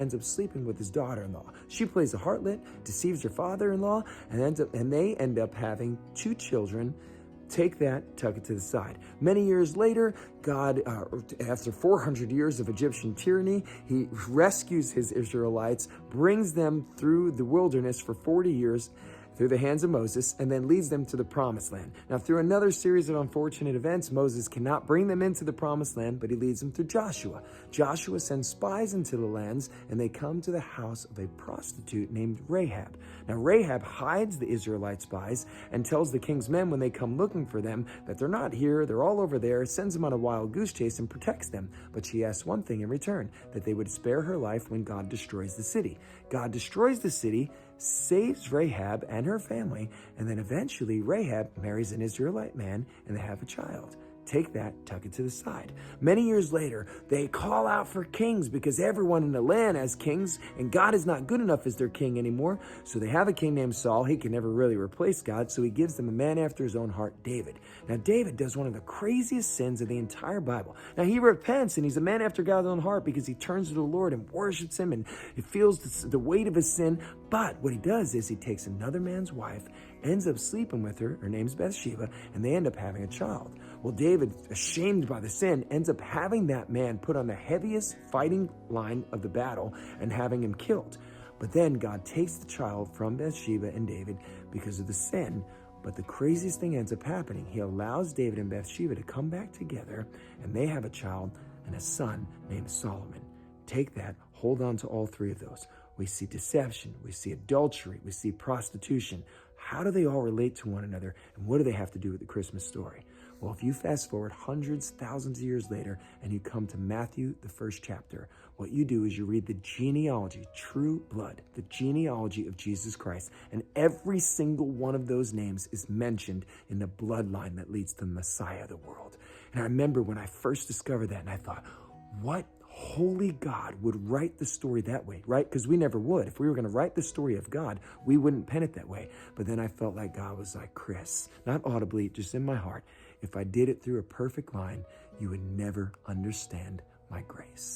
ends up sleeping with his daughter-in-law. She plays the harlot, deceives her father-in-law, and they end up having 2 children. Take that, tuck it to the side. Many years later, God, after 400 years of Egyptian tyranny, he rescues his Israelites, brings them through the wilderness for 40 years, through the hands of Moses, and then leads them to the promised land. Now, through another series of unfortunate events, Moses cannot bring them into the promised land, but he leads them through Joshua. Joshua sends spies into the lands, and they come to the house of a prostitute named Rahab. Now, Rahab hides the Israelite spies and tells the king's men when they come looking for them that they're not here, they're all over there, sends them on a wild goose chase and protects them. But she asks one thing in return, that they would spare her life when God destroys the city. God destroys the city, saves Rahab and her family, and then eventually Rahab marries an Israelite man and they have a child. Take that, tuck it to the side. Many years later, they call out for kings because everyone in the land has kings, and God is not good enough as their king anymore. So they have a king named Saul. He can never really replace God, so he gives them a man after his own heart, David. Now, David does one of the craziest sins of the entire Bible. Now, he repents, and he's a man after God's own heart because he turns to the Lord and worships him, and he feels the weight of his sin. But what he does is he takes another man's wife, ends up sleeping with her name's Bathsheba, and they end up having a child. Well, David, ashamed by the sin, ends up having that man put on the heaviest fighting line of the battle and having him killed. But then God takes the child from Bathsheba and David because of the sin. But the craziest thing ends up happening. He allows David and Bathsheba to come back together, and they have a child and a son named Solomon. Take that, hold on to all 3 of those. We see deception, we see adultery, we see prostitution. How do they all relate to one another, and what do they have to do with the Christmas story? Well, if you fast forward hundreds, thousands of years later, and you come to Matthew, the 1st chapter, what you do is you read the genealogy, true blood, the genealogy of Jesus Christ, and every single one of those names is mentioned in the bloodline that leads to the Messiah of the world. And I remember when I first discovered that, and I thought, what holy God would write the story that way, right? Because we never would. If we were going to write the story of God, we wouldn't pen it that way. But then I felt like God was like, Chris, not audibly, just in my heart, if I did it through a perfect line, you would never understand my grace.